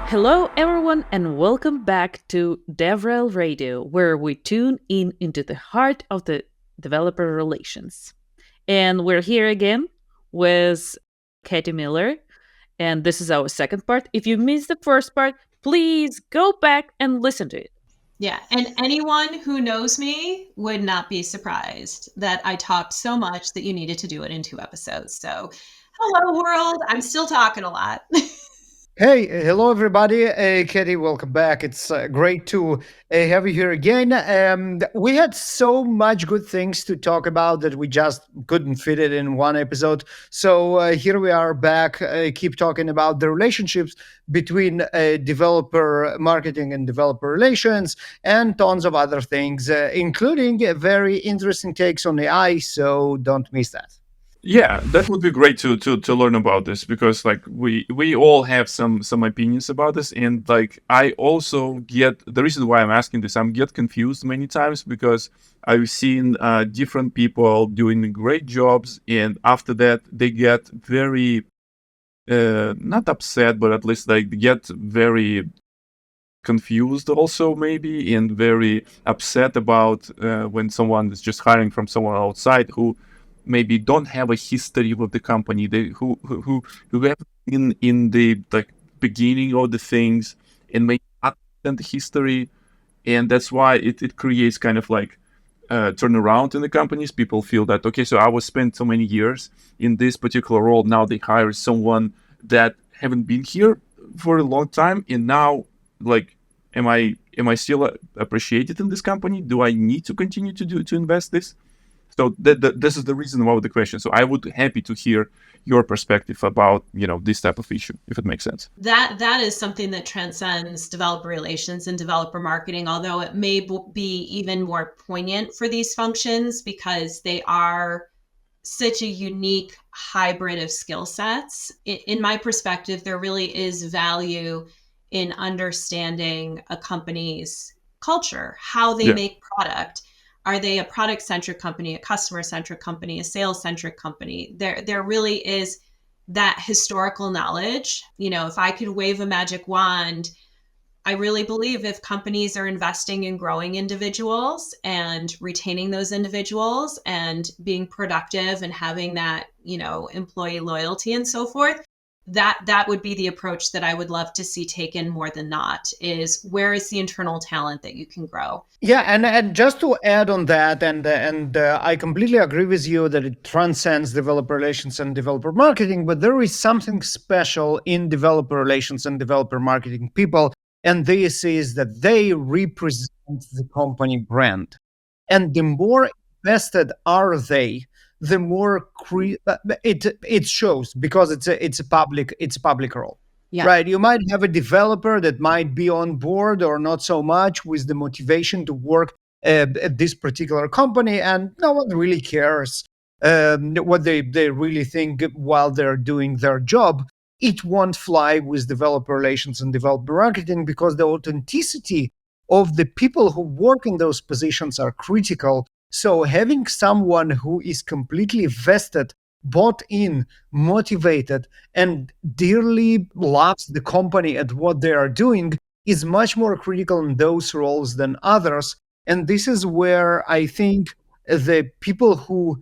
Hello, everyone, and welcome back to DevRel Radio, where we tune in into the heart of the developer relations. And we're here again with Katie Miller, and this is our second part. If you missed the first part, please go back and listen to it. Yeah, and anyone who knows me would not be surprised that I talked so much that you needed to do it in 2 episodes. So, hello, world. I'm still talking a lot. Hey, hello everybody. Katie, welcome back. It's great to have you here again. We had so much good things to talk about that we just couldn't fit it in one episode. So here we are back, keep talking about the relationships between developer marketing and developer relations and tons of other things, including very interesting takes on AI. So don't miss that. Yeah, that would be great to learn about this, because like we all have some opinions about this, and like I also get the reason why I'm asking this. I'm get confused many times because I've seen different people doing great jobs, and after that they get very not upset, but at least like get very confused also maybe, and very upset about when someone is just hiring from someone outside who maybe don't have a history with the company, who have been in the like beginning of the things and maybe not the history, and that's why it creates kind of like turnaround in the companies. People feel that, okay, so I was spent so many years in this particular role, now they hire someone that haven't been here for a long time, and now like am I still appreciated in this company? Do I need to continue to invest this? So this is the reason why the question. So I would be happy to hear your perspective about, this type of issue, if it makes sense. That is something that transcends developer relations and developer marketing, although it may be even more poignant for these functions because they are such a unique hybrid of skill sets. In my perspective, there really is value in understanding a company's culture, how they make product. Are they a product-centric company, a customer-centric company, a sales-centric company? There really is that historical knowledge. If I could wave a magic wand, I really believe if companies are investing in growing individuals and retaining those individuals and being productive and having that, employee loyalty and so forth, that would be the approach that I would love to see taken more than not, is where is the internal talent that you can grow? Yeah, and just to add on that, and I completely agree with you that it transcends developer relations and developer marketing, but there is something special in developer relations and developer marketing people, and this is that they represent the company brand. And the more invested are they, the more it shows, because it's a public role. Yeah. Right. You might have a developer that might be on board or not so much with the motivation to work at this particular company, and no one really cares what they really think while they're doing their job. It won't fly with developer relations and developer marketing because the authenticity of the people who work in those positions are critical. So having someone who is completely vested, bought in, motivated, and dearly loves the company at what they are doing is much more critical in those roles than others. And this is where I think the people who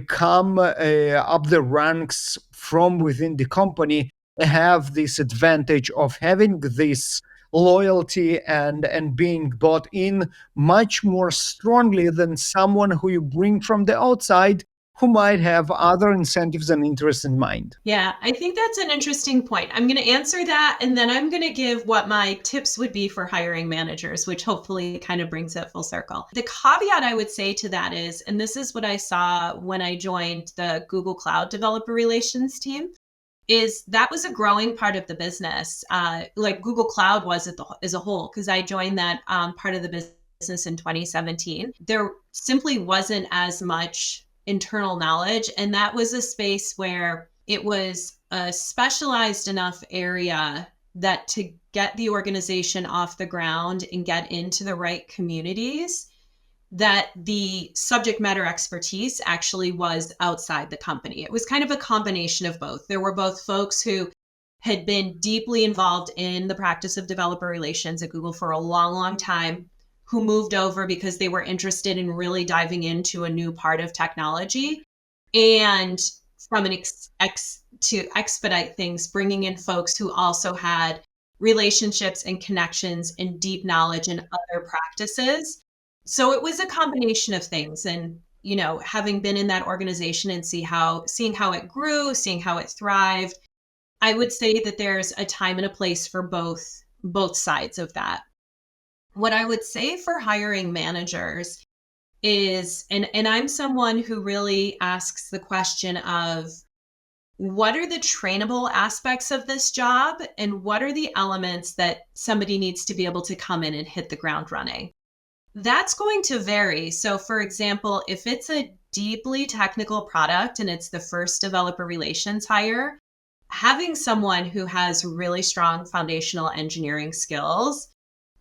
come up the ranks from within the company have this advantage of having this loyalty and being bought in much more strongly than someone who you bring from the outside who might have other incentives and interests in mind. Yeah, I think that's an interesting point. I'm going to answer that, and then I'm going to give what my tips would be for hiring managers, which hopefully kind of brings it full circle. The caveat I would say to that is, and this is what I saw when I joined the Google Cloud Developer Relations team, is that was a growing part of the business, like Google Cloud was as a whole, because I joined that part of the business in 2017. There simply wasn't as much internal knowledge, and that was a space where it was a specialized enough area that to get the organization off the ground and get into the right communities, that the subject matter expertise actually was outside the company. It was kind of a combination of both. There were both folks who had been deeply involved in the practice of developer relations at Google for a long, long time, who moved over because they were interested in really diving into a new part of technology. And from an to expedite things, bringing in folks who also had relationships and connections and deep knowledge in other practices. So it was a combination of things. And, having been in that organization and seeing how it grew, seeing how it thrived, I would say that there's a time and a place for both sides of that. What I would say for hiring managers is, and I'm someone who really asks the question of, what are the trainable aspects of this job, and what are the elements that somebody needs to be able to come in and hit the ground running? That's going to vary. So for example, if it's a deeply technical product and it's the first developer relations hire, having someone who has really strong foundational engineering skills,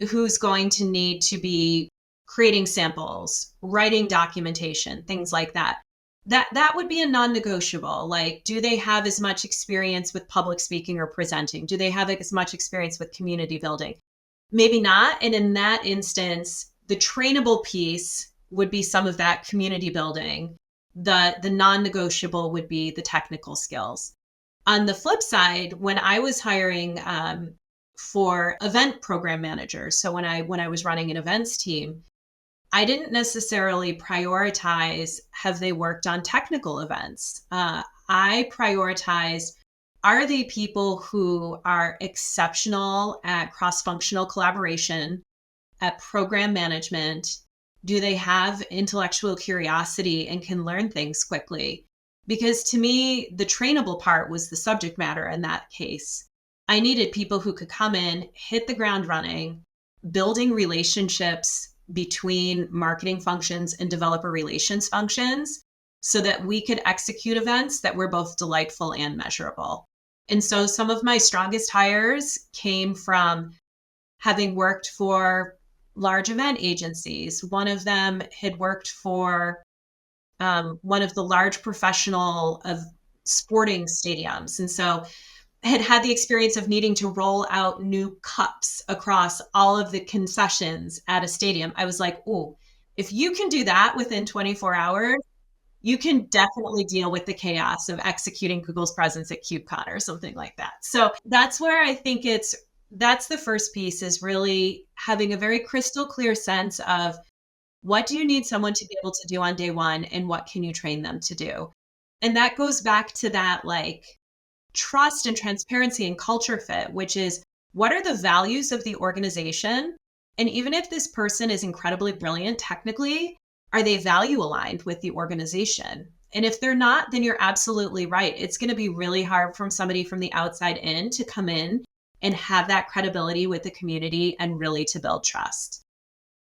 who's going to need to be creating samples, writing documentation, things like that. That would be a non-negotiable. Like, do they have as much experience with public speaking or presenting? Do they have as much experience with community building? Maybe not. And in that instance, the trainable piece would be some of that community building. The non-negotiable would be the technical skills. On the flip side, when I was hiring for event program managers, so when I was running an events team, I didn't necessarily prioritize, have they worked on technical events? I prioritized, are they people who are exceptional at cross-functional collaboration, at program management? Do they have intellectual curiosity and can learn things quickly? Because to me, the trainable part was the subject matter in that case. I needed people who could come in, hit the ground running, building relationships between marketing functions and developer relations functions so that we could execute events that were both delightful and measurable. And so some of my strongest hires came from having worked for large event agencies. One of them had worked for one of the large professional of sporting stadiums. And so had the experience of needing to roll out new cups across all of the concessions at a stadium. I was like, oh, if you can do that within 24 hours, you can definitely deal with the chaos of executing Google's presence at KubeCon or something like that. So that's where I think that's the first piece, is really having a very crystal clear sense of, what do you need someone to be able to do on day one, and what can you train them to do? And that goes back to that trust and transparency and culture fit, which is, what are the values of the organization? And even if this person is incredibly brilliant technically, are they value aligned with the organization? And if they're not, then you're absolutely right. It's going to be really hard for somebody from the outside in to come in and have that credibility with the community and really to build trust.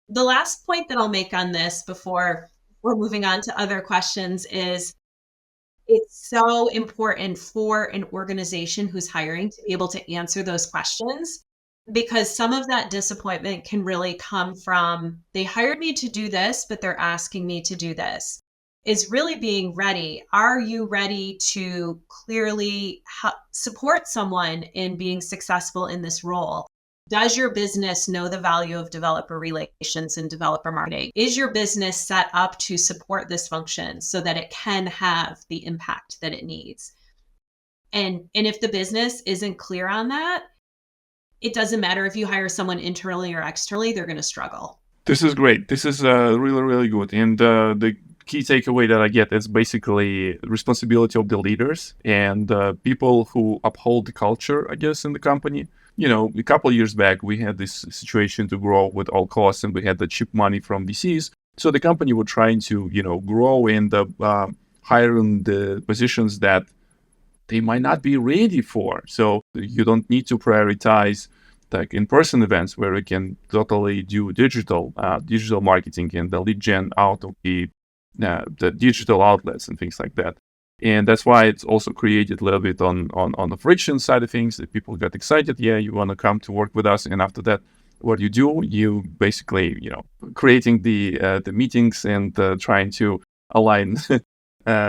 The last point that I'll make on this before we're moving on to other questions is, it's so important for an organization who's hiring to be able to answer those questions, because some of that disappointment can really come from, they hired me to do this, but they're asking me to do this. Is really being ready. Are you ready to clearly support someone in being successful in this role? Does your business know the value of developer relations and developer marketing? Is your business set up to support this function so that it can have the impact that it needs? And if the business isn't clear on that, it doesn't matter if you hire someone internally or externally, they're going to struggle. This is great. This is really, really good. And the key takeaway that I get is basically responsibility of the leaders and people who uphold the culture, I guess, in the company. A couple of years back, we had this situation to grow with all costs, and we had the cheap money from VCs. So the company was trying to, grow and hiring the positions that they might not be ready for. So you don't need to prioritize like in-person events where you can totally do digital marketing and the lead gen out of the digital outlets and things like that. And that's why it's also created a little bit on the friction side of things, that people get excited. Yeah, you want to come to work with us. And after that, what you do. You basically, creating the meetings and trying to align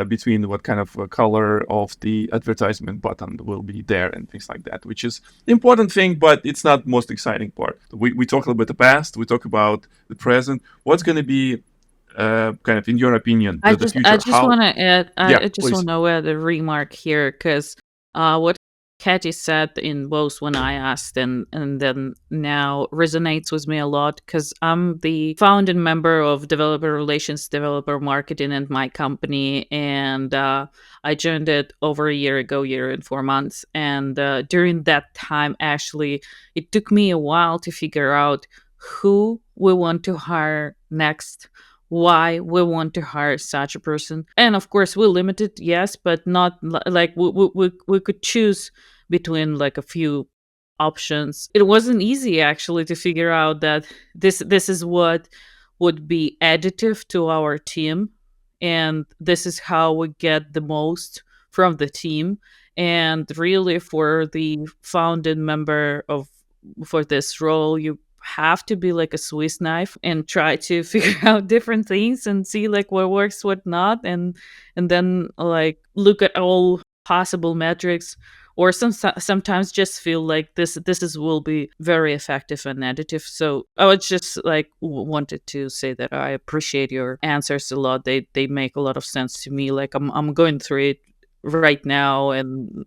between what kind of color of the advertisement button will be there and things like that, which is the important thing, but it's not the most exciting part. We talk a little bit the past, we talk about the present. What's going to be kind of, in your opinion, the future? I just want to add. Yeah, I just please. want to add a remark here because what Katie said in both when I asked and then now resonates with me a lot because I'm the founding member of Developer Relations, Developer Marketing in my company, and I joined it over a year ago, year and 4 months. And during that time, actually, it took me a while to figure out who we want to hire next, why we want to hire such a person. And of course, we're limited, yes, but not like we could choose between like a few options. It wasn't easy actually to figure out that this is what would be additive to our team, and this is how we get the most from the team. And really, for the founding member of for this role, you have to be like a Swiss knife and try to figure out different things and see like what works, what not, and then like look at all possible metrics, or sometimes just feel like this will be very effective and additive. So I would just like wanted to say that I appreciate your answers a lot. They make a lot of sense to me. Like I'm going through it right now, and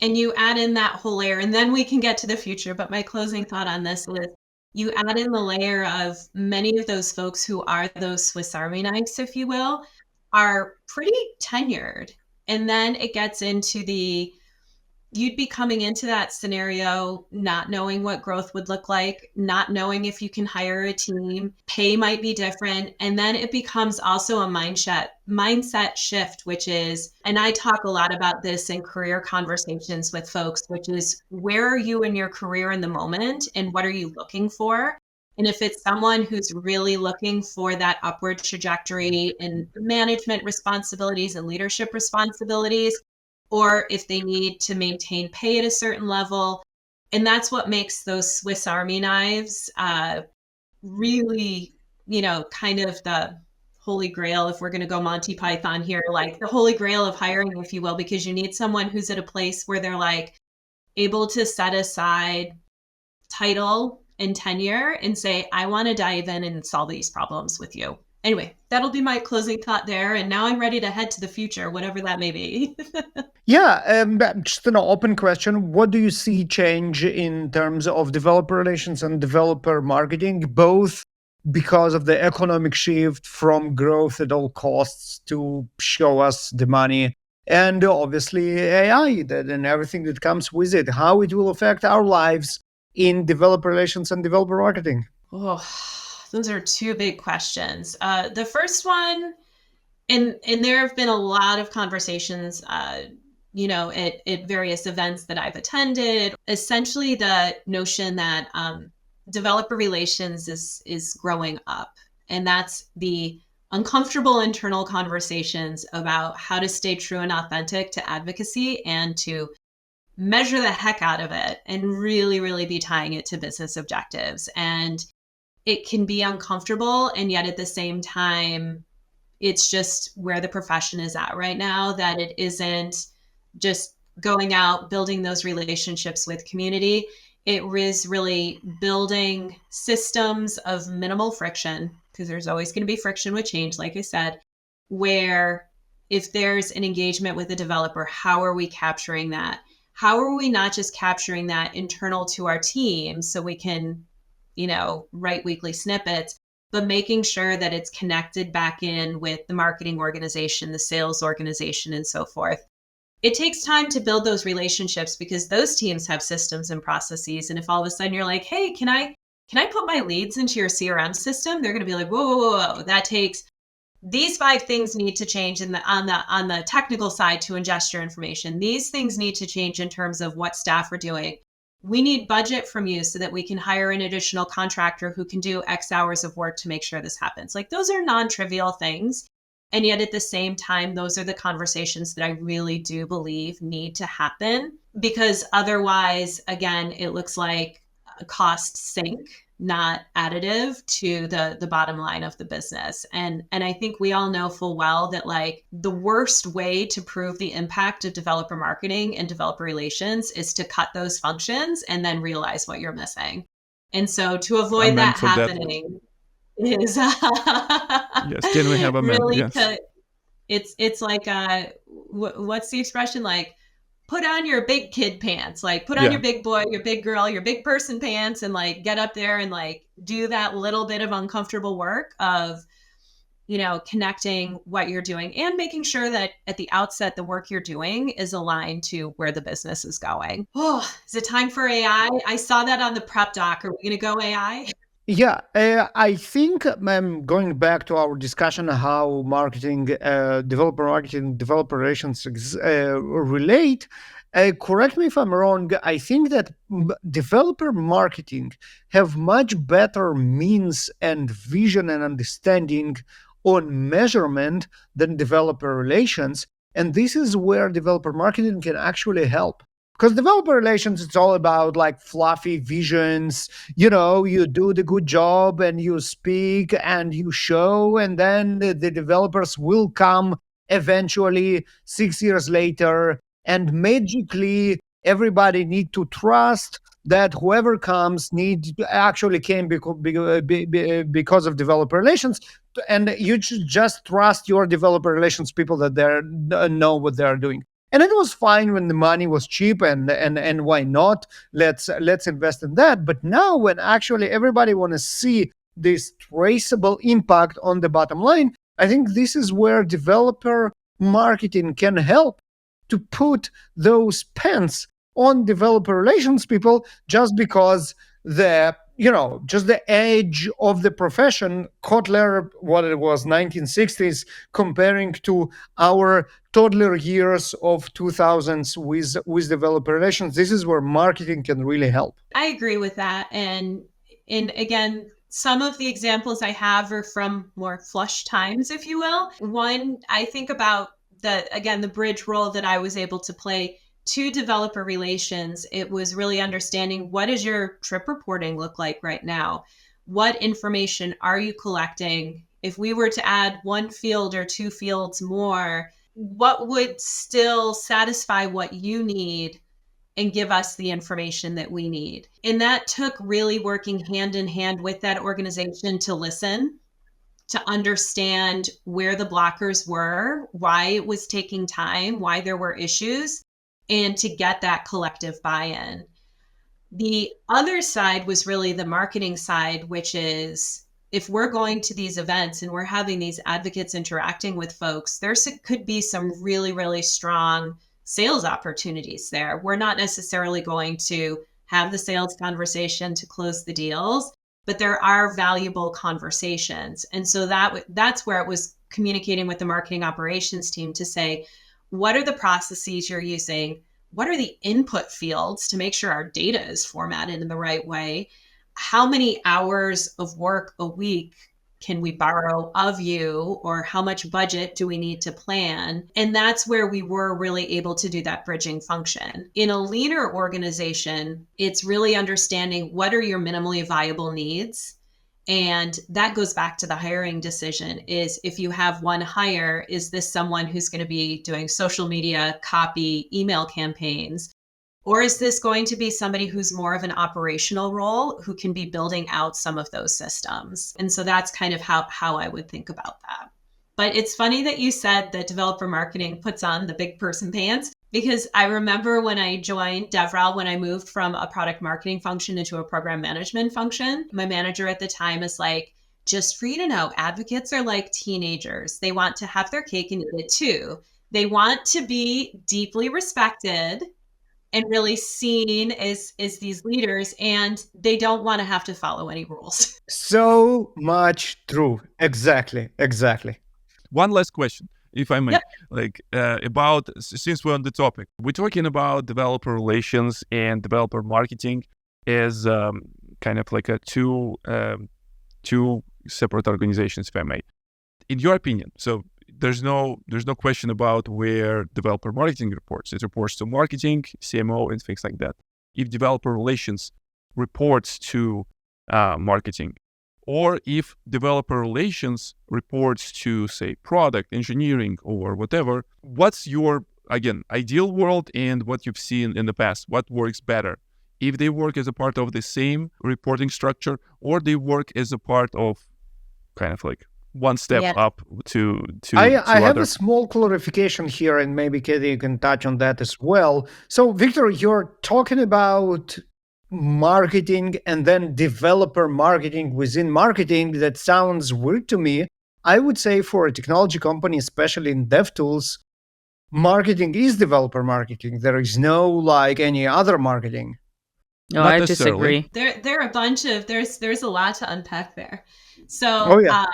And you add in that whole layer, and then we can get to the future. But my closing thought on this is you add in the layer of many of those folks who are those Swiss Army knives, if you will, are pretty tenured. And then it gets into you'd be coming into that scenario not knowing what growth would look like, not knowing if you can hire a team, pay might be different. And then it becomes also a mindset shift, which is, and I talk a lot about this in career conversations with folks, which is where are you in your career in the moment and what are you looking for? And if it's someone who's really looking for that upward trajectory in management responsibilities and leadership responsibilities, or if they need to maintain pay at a certain level. And that's what makes those Swiss Army knives really, kind of the holy grail, if we're going to go Monty Python here, like the holy grail of hiring, if you will, because you need someone who's at a place where they're like able to set aside title and tenure and say, I want to dive in and solve these problems with you. Anyway, that'll be my closing thought there. And now I'm ready to head to the future, whatever that may be. Yeah, just an open question. What do you see change in terms of developer relations and developer marketing, both because of the economic shift from growth at all costs to show us the money, and obviously AI and everything that comes with it, how it will affect our lives in developer relations and developer marketing? Oh, those are two big questions. The first one, and there have been a lot of conversations, at various events that I've attended. Essentially, the notion that developer relations is growing up, and that's the uncomfortable internal conversations about how to stay true and authentic to advocacy and to measure the heck out of it and really, really be tying it to business objectives. And it can be uncomfortable, and yet at the same time, it's just where the profession is at right now, that it isn't just going out, building those relationships with community. It is really building systems of minimal friction, because there's always going to be friction with change, like I said, where if there's an engagement with a developer, how are we capturing that? How are we not just capturing that internal to our team so we can write weekly snippets, but making sure that it's connected back in with the marketing organization, the sales organization, and so forth. It takes time to build those relationships because those teams have systems and processes. And if all of a sudden you're like, hey, can I put my leads into your CRM system? They're going to be like, whoa, that takes these 5 things need to change on the technical side to ingest your information. These things need to change in terms of what staff are doing. We need budget from you so that we can hire an additional contractor who can do X hours of work to make sure this happens. Like, those are non-trivial things. And yet at the same time, those are the conversations that I really do believe need to happen, because otherwise, again, it looks like a cost sink, not additive to the bottom line of the business. And I think we all know full well that like the worst way to prove the impact of developer marketing and developer relations is to cut those functions and then realize what you're missing. And so to avoid Amen that for that. happening is Yes, can we have a man? really Yes. it's like what's the expression, like put on your big kid pants, like put on Yeah. your big boy, your big girl, your big person pants, and like get up there and like do that little bit of uncomfortable work of, you know, connecting what you're doing and making sure that at the outset, the work you're doing is aligned to where the business is going. Oh, is it time for AI? I saw that on the prep doc. Are we going to go AI? Yeah, I think going back to our discussion how developer marketing, developer relations relate. Correct me if I'm wrong. I think that developer marketing have much better means and vision and understanding on measurement than developer relations, and this is where developer marketing can actually help. Because developer relations, it's all about like fluffy visions. You do the good job and you speak and you show, and then the developers will come eventually 6 years later, and magically everybody need to trust that whoever comes actually came because of developer relations, and you should just trust your developer relations people that they know what they're doing. And it was fine when the money was cheap, and why not? Let's invest in that. But now, when actually everybody want to see this traceable impact on the bottom line, I think this is where developer marketing can help to put those pens on developer relations people, just because just the edge of the profession, Kotler, what it was, 1960s, comparing to our toddler years of 2000s with developer relations. This is where marketing can really help. I agree with that. And again, some of the examples I have are from more flush times, if you will. One, I think about the bridge role that I was able to play to developer relations. It was really understanding, what does your trip reporting look like right now? What information are you collecting? If we were to add one field or two fields more, what would still satisfy what you need and give us the information that we need? And that took really working hand in hand with that organization to listen, to understand where the blockers were, why it was taking time, why there were issues, and to get that collective buy-in. The other side was really the marketing side, which is, if we're going to these events and we're having these advocates interacting with folks, there could be some really, really strong sales opportunities there. We're not necessarily going to have the sales conversation to close the deals, but there are valuable conversations. And so that's where it was communicating with the marketing operations team to say, what are the processes you're using? What are the input fields to make sure our data is formatted in the right way? How many hours of work a week can we borrow of you, or how much budget do we need to plan? And that's where we were really able to do that bridging function. In a leaner organization, it's really understanding, what are your minimally viable needs? And that goes back to the hiring decision, is if you have one hire, is this someone who's going to be doing social media, copy, email campaigns? Or is this going to be somebody who's more of an operational role, who can be building out some of those systems? And so that's kind of how I would think about that. But it's funny that you said that developer marketing puts on the big person pants, because I remember when I joined DevRel, when I moved from a product marketing function into a program management function, my manager at the time is like, just for you to know, advocates are like teenagers. They want to have their cake and eat it too. They want to be deeply respected and really seen as these leaders, and they don't want to have to follow any rules. So much true. Exactly. One last question, if I may. Yep. About, since we're on the topic, we're talking about developer relations and developer marketing as kind of like a two separate organizations, if I may. In your opinion, so there's no question about where developer marketing reports. It reports to marketing, CMO, and things like that. If developer relations reports to marketing, or if developer relations reports to, say, product engineering or whatever. What's your, again, ideal world and what you've seen in the past? What works better? If they work as a part of the same reporting structure, or they work as a part of kind of like one step up to I have other. a small clarification here, and maybe Katie, you can touch on that as well. So, Victor, you're talking about marketing and then developer marketing within marketing. That sounds weird to me. I would say for a technology company, especially in DevTools, marketing is developer marketing. There is no like any other marketing. No, Not I necessarily. disagree. There are a bunch of there's a lot to unpack there. So Oh, yeah.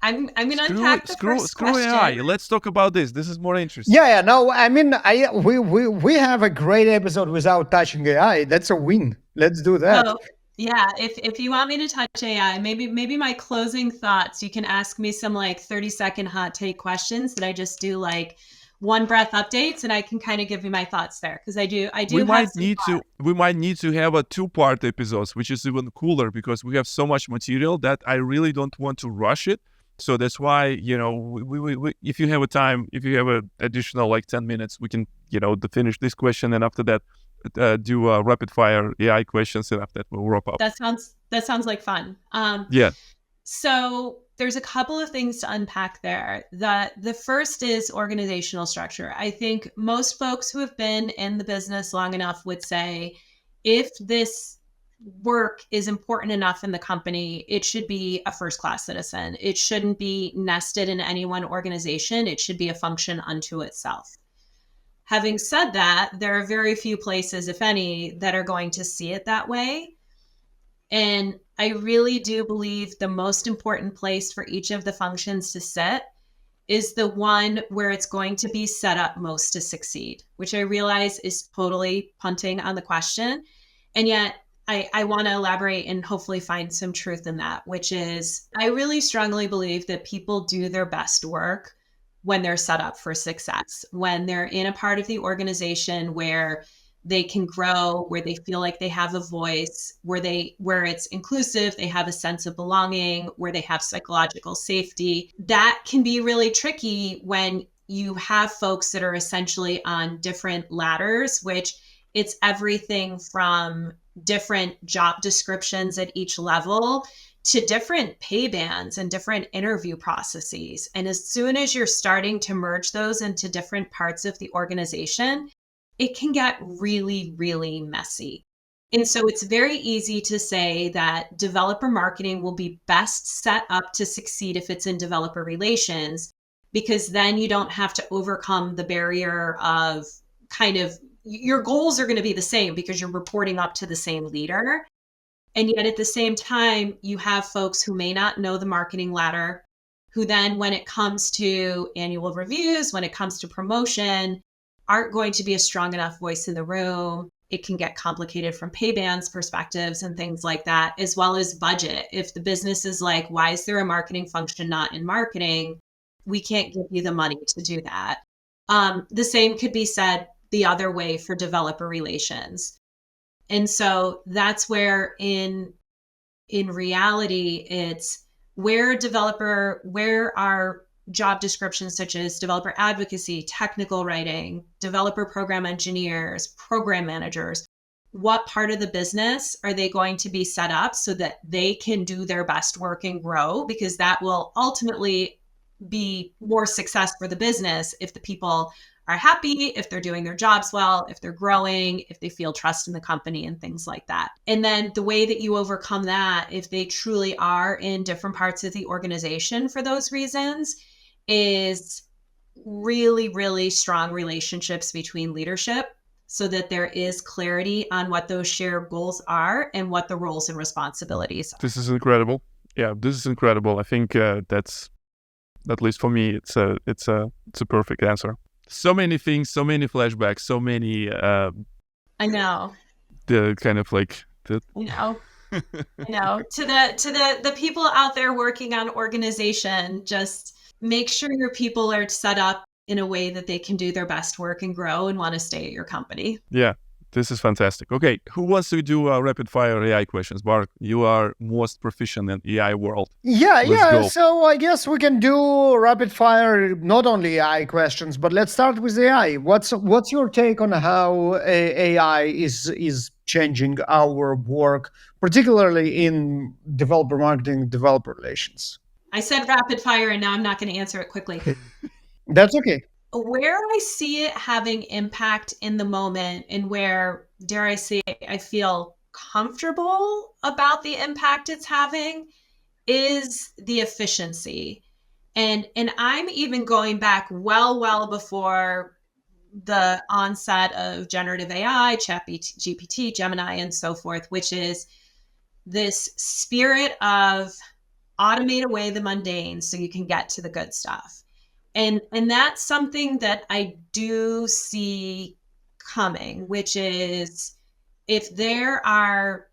I'm going to unpack the first Screw question. AI. Let's talk about this. This is more interesting. Yeah. No, I mean, we have a great episode without touching AI. That's a win. Let's do that. Oh, yeah. If you want me to touch AI, maybe my closing thoughts, you can ask me some like 30-second hot take questions that I just do like one breath updates, and I can kind of give you my thoughts there, because I do We have might some need to have a 2-part episodes, which is even cooler because we have so much material that I really don't want to rush it. So that's why, we if you have a time, if you have an additional like 10 minutes, we can, to finish this question, and after that, do rapid fire AI questions, and after that we'll wrap up. That sounds like fun. Yeah. So there's a couple of things to unpack there. The first is organizational structure. I think most folks who have been in the business long enough would say, if this work is important enough in the company, it should be a first-class citizen. It shouldn't be nested in any one organization. It should be a function unto itself. Having said that, there are very few places, if any, that are going to see it that way. And I really do believe the most important place for each of the functions to sit is the one where it's going to be set up most to succeed, which I realize is totally punting on the question. And yet I want to elaborate and hopefully find some truth in that, which is I really strongly believe that people do their best work when they're set up for success, when they're in a part of the organization where they can grow, where they feel like they have a voice, where it's inclusive, they have a sense of belonging, where they have psychological safety. That can be really tricky when you have folks that are essentially on different ladders, which it's everything from different job descriptions at each level to different pay bands and different interview processes. And as soon as you're starting to merge those into different parts of the organization, it can get really, really messy. And so it's very easy to say that developer marketing will be best set up to succeed if it's in developer relations, because then you don't have to overcome the barrier of kind of your goals are going to be the same because you're reporting up to the same leader. And yet at the same time, you have folks who may not know the marketing ladder, who then when it comes to annual reviews, when it comes to promotion, aren't going to be a strong enough voice in the room. It can get complicated from pay bands perspectives and things like that, as well as budget. If the business is like, why is there a marketing function not in marketing? We can't give you the money to do that. The same could be said the other way for developer relations. And so that's where in reality, it's where our job descriptions such as developer advocacy, technical writing, developer program engineers, program managers, what part of the business are they going to be set up so that they can do their best work and grow? Because that will ultimately be more success for the business if the people are happy, if they're doing their jobs well, if they're growing, if they feel trust in the company and things like that. And then the way that you overcome that, if they truly are in different parts of the organization for those reasons, is really, really strong relationships between leadership so that there is clarity on what those shared goals are and what the roles and responsibilities are. This is incredible. Yeah, this is incredible. I think that's, at least for me, it's a perfect answer. So many things, so many flashbacks, so many. I know. The kind of like the. I know. To the people out there working on organization, just make sure your people are set up in a way that they can do their best work and grow and want to stay at your company. Yeah, This is fantastic. Okay, who wants to do rapid fire AI questions? Mark, you are most proficient in AI world. Let's go. So I guess we can do rapid fire, not only AI questions, but let's start with AI. What's your take on how AI is changing our work, particularly in developer marketing, developer relations? I said rapid fire, and now I'm not going to answer it quickly. That's okay. Where I see it having impact in the moment, and where, dare I say, I feel comfortable about the impact it's having, is the efficiency. And I'm even going back well before the onset of generative AI, ChatGPT, Gemini, and so forth, which is this spirit of automate away the mundane so you can get to the good stuff. And that's something that I do see coming, which is if there are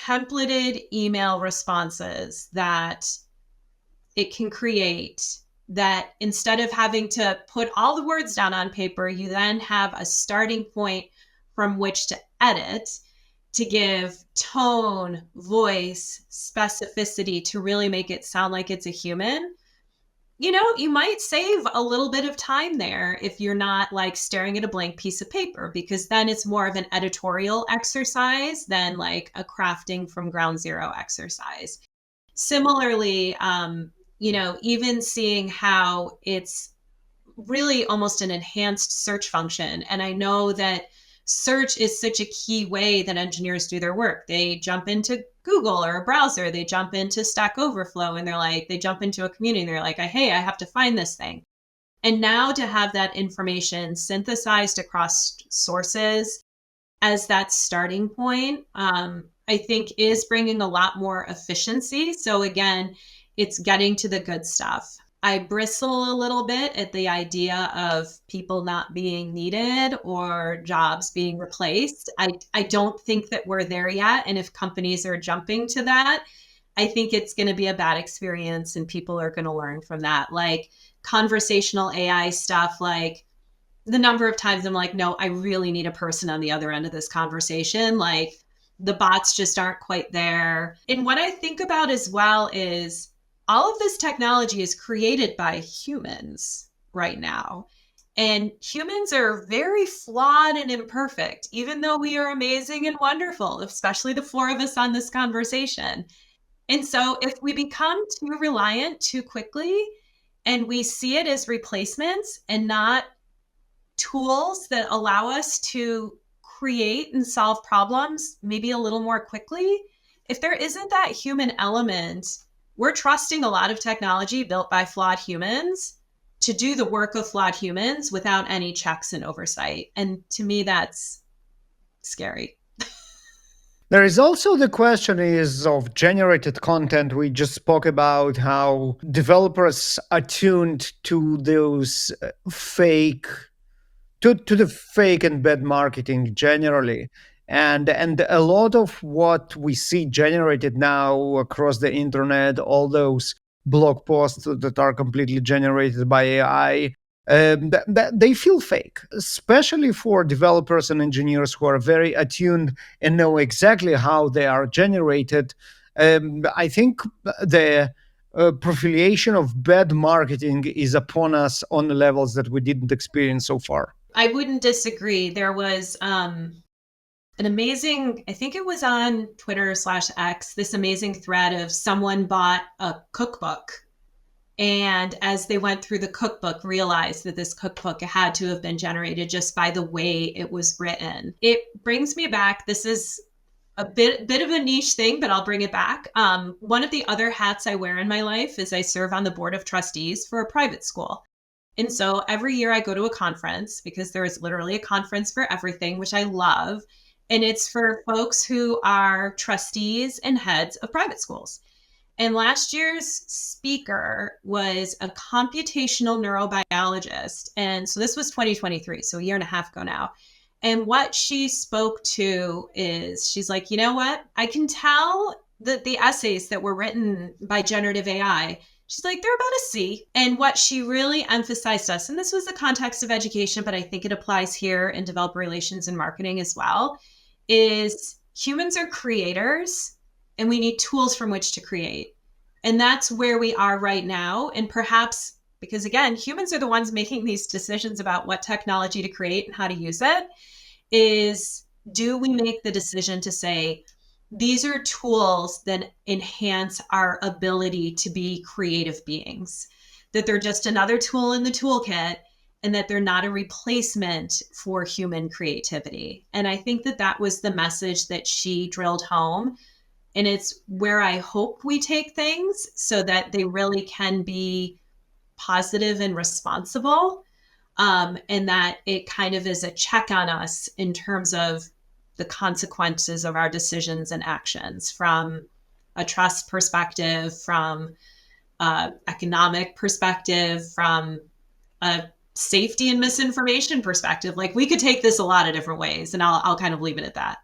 templated email responses that it can create, that instead of having to put all the words down on paper, you then have a starting point from which to edit, to give tone, voice, specificity to really make it sound like it's a human. You might save a little bit of time there if you're not like staring at a blank piece of paper, because then it's more of an editorial exercise than like a crafting from ground zero exercise. Similarly, even seeing how it's really almost an enhanced search function. And I know that search is such a key way that engineers do their work. They jump into Google or a browser, they jump into Stack Overflow, and they jump into a community and they're like, hey, I have to find this thing. And now to have that information synthesized across sources as that starting point, I think is bringing a lot more efficiency. So again, it's getting to the good stuff. I bristle a little bit at the idea of people not being needed or jobs being replaced. I don't think that we're there yet. And if companies are jumping to that, I think it's going to be a bad experience and people are going to learn from that. Like conversational AI stuff, like the number of times I'm like, no, I really need a person on the other end of this conversation. Like the bots just aren't quite there. And what I think about as well is all of this technology is created by humans right now. And humans are very flawed and imperfect, even though we are amazing and wonderful, especially the four of us on this conversation. And so if we become too reliant too quickly and we see it as replacements and not tools that allow us to create and solve problems maybe a little more quickly, if there isn't that human element, we're trusting a lot of technology built by flawed humans to do the work of flawed humans without any checks and oversight. And to me, that's scary. There is also the question is of generated content. We just spoke about how developers are tuned to those fake, to the fake and bad marketing generally. And a lot of what we see generated now across the internet, all those blog posts that are completely generated by AI, they feel fake, especially for developers and engineers who are very attuned and know exactly how they are generated. I think the proliferation of bad marketing is upon us on levels that we didn't experience so far. I wouldn't disagree. There was an amazing, I think it was on Twitter/X, this amazing thread of someone bought a cookbook. And as they went through the cookbook, realized that this cookbook had to have been generated just by the way it was written. It brings me back. This is a bit of a niche thing, but I'll bring it back. One of the other hats I wear in my life is I serve on the board of trustees for a private school. And so every year I go to a conference, because there is literally a conference for everything, which I love. And it's for folks who are trustees and heads of private schools. And last year's speaker was a computational neurobiologist. And so this was 2023, so a year and a half ago now. And what she spoke to is, she's like, you know what? I can tell that the essays that were written by generative AI, She's like, they're about a C. And what she really emphasized us, and this was the context of education, but I think it applies here in developer relations and marketing as well, is humans are creators and we need tools from which to create. And that's where we are right now. And perhaps because, again, humans are the ones making these decisions about what technology to create and how to use it, is do we make the decision to say, these are tools that enhance our ability to be creative beings, that they're just another tool in the toolkit and that they're not a replacement for human creativity. And I think that that was the message that she drilled home. And it's where I hope we take things so that they really can be positive and responsible. And that it kind of is a check on us in terms of the consequences of our decisions and actions from a trust perspective, from economic perspective, from a safety and misinformation perspective. Like, we could take this a lot of different ways, and I'll kind of leave it at that.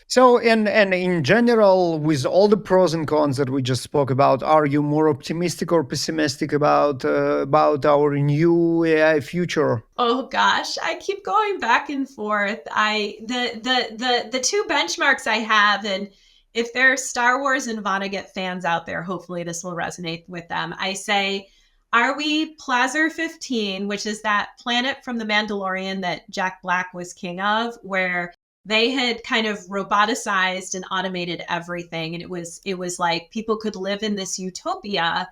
So, and in general, with all the pros and cons that we just spoke about, are you more optimistic or pessimistic about our new AI future? Oh gosh, I keep going back and forth. The two benchmarks I have, and if there are Star Wars and Vonnegut fans out there, hopefully this will resonate with them. I say, are we Plazir 15, which is that planet from The Mandalorian that Jack Black was king of, where they had kind of roboticized and automated everything. And it was like people could live in this utopia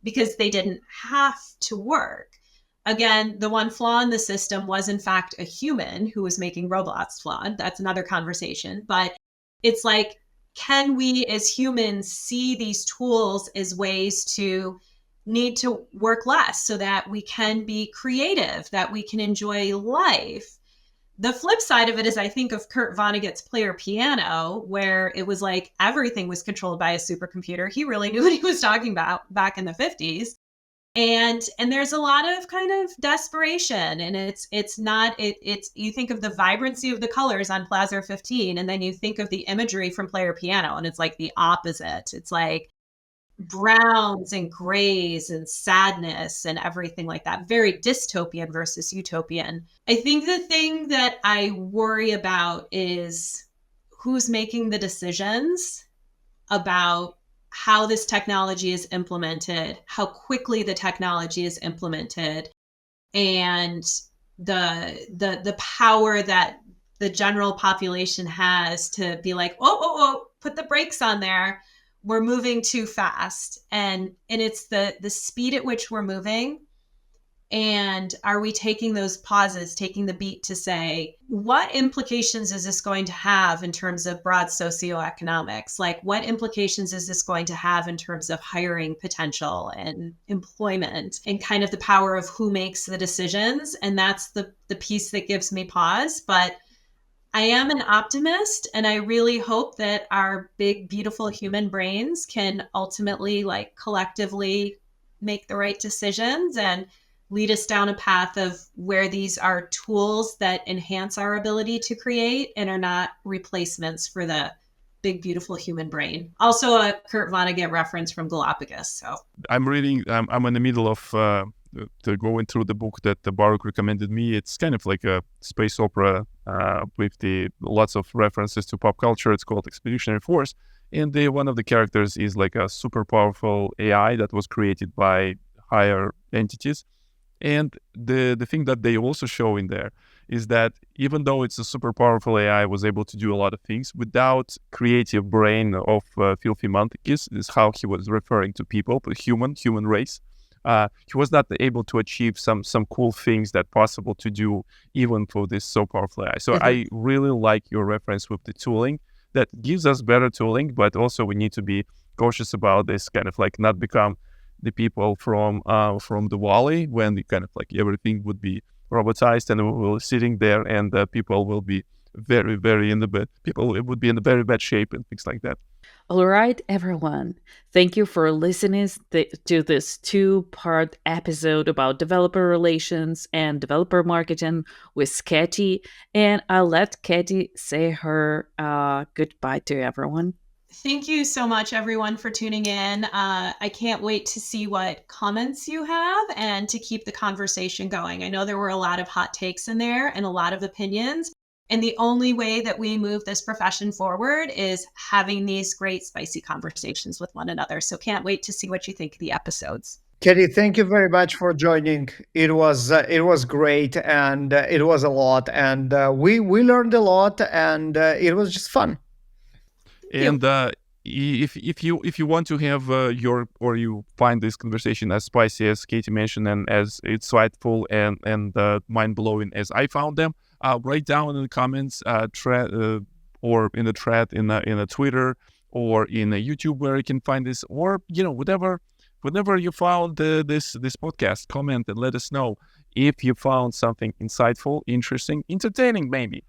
because they didn't have to work. Again, the one flaw in the system was, in fact, a human who was making robots flawed. That's another conversation. But it's like, can we as humans see these tools as ways to need to work less so that we can be creative, that we can enjoy life? The flip side of it is I think of Kurt Vonnegut's Player Piano, where it was like everything was controlled by a supercomputer. He really knew what he was talking about back in the 50s. And there's a lot of kind of desperation, and it's you think of the vibrancy of the colors on Plazir 15, and then you think of the imagery from Player Piano, and it's like the opposite. It's like browns and grays and sadness and everything like that. Very dystopian versus utopian. I think the thing that I worry about is who's making the decisions about how this technology is implemented, how quickly the technology is implemented, and the power that the general population has to be like, oh, put the brakes on there. We're moving too fast. And it's the speed at which we're moving. And are we taking those pauses, taking the beat to say, what implications is this going to have in terms of broad socioeconomics? Like, what implications is this going to have in terms of hiring potential and employment and kind of the power of who makes the decisions? And that's the piece that gives me pause. But I am an optimist, and I really hope that our big, beautiful human brains can ultimately, like, collectively make the right decisions and lead us down a path of where these are tools that enhance our ability to create and are not replacements for the big, beautiful human brain. Also a Kurt Vonnegut reference from Galapagos. So I'm reading, I'm in the middle of going through the book that Baruch recommended me. It's kind of like a space opera with lots of references to pop culture. It's called Expeditionary Force. And one of the characters is like a super powerful AI that was created by higher entities. And the thing that they also show in there is that even though it's a super powerful AI, was able to do a lot of things without creative brain of filthy monkeys, is how he was referring to people, the human race. He was not able to achieve some cool things that possible to do even for this so powerful AI. So I really like your reference with the tooling that gives us better tooling, but also we need to be cautious about this, kind of like not become the people from the Wall-E, when the kind of like everything would be robotized and we will sitting there, and people will be very, very it would be in a very bad shape and things like that. All right, everyone. Thank you for listening to this 2-part episode about developer relations and developer marketing with Katie. And I'll let Katie say her goodbye to everyone. Thank you so much, everyone, for tuning in. I can't wait to see what comments you have and to keep the conversation going. I know there were a lot of hot takes in there and a lot of opinions. And the only way that we move this profession forward is having these great, spicy conversations with one another. So can't wait to see what you think of the episodes. Katie, thank you very much for joining. It was great, and it was a lot, and we learned a lot, and it was just fun. And if you want to have you find this conversation as spicy as Katie mentioned and as insightful and mind blowing as I found them, write down in the comments, or in the thread in a Twitter or in a YouTube where you can find this, or whenever you found this podcast, comment and let us know if you found something insightful, interesting, entertaining, maybe.